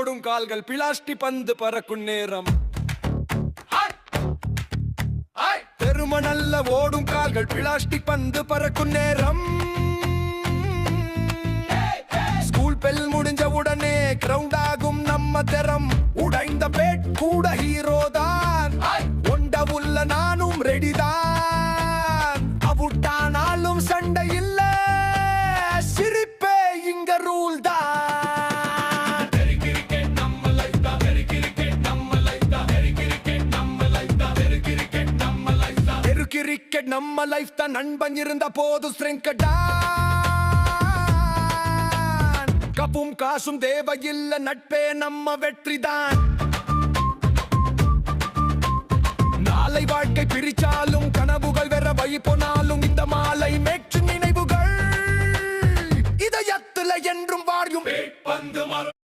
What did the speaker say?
ஓடும் கால்கள் பிளாஸ்டிக் பந்து பறக்கும் நேரம் பெருமணல்ல ஓடும் கால்கள் பிளாஸ்டிக் பந்து பறக்கும் நேரம் ஸ்கூல் பெல் முடிஞ்ச உடனே கிரவுண்ட் ஆகும் நம்ம திறம் உடைந்த பேட் கூட ஹீரோ தான் ஒண்ட உள்ள நானும் ரெடிதான் அவுட்டானாலும் சண்டை இல்ல சிரிப்பே இங்க ரூல் தான் கிரிக்கெட் நம்ம லைஃப் தான் நண்பன் இருந்த போது ஸ்ரிங்கடா கப்பும் காசும் தேவையில்லை நட்பே நம்ம வெற்றிதான் நாளை வாழ்க்கை பிரிச்சாலும் கனவுகள் வேற வழி போனாலும் இந்த மாலை மேற்று நினைவுகள் இதயத்துல என்றும் வாழும் பந்து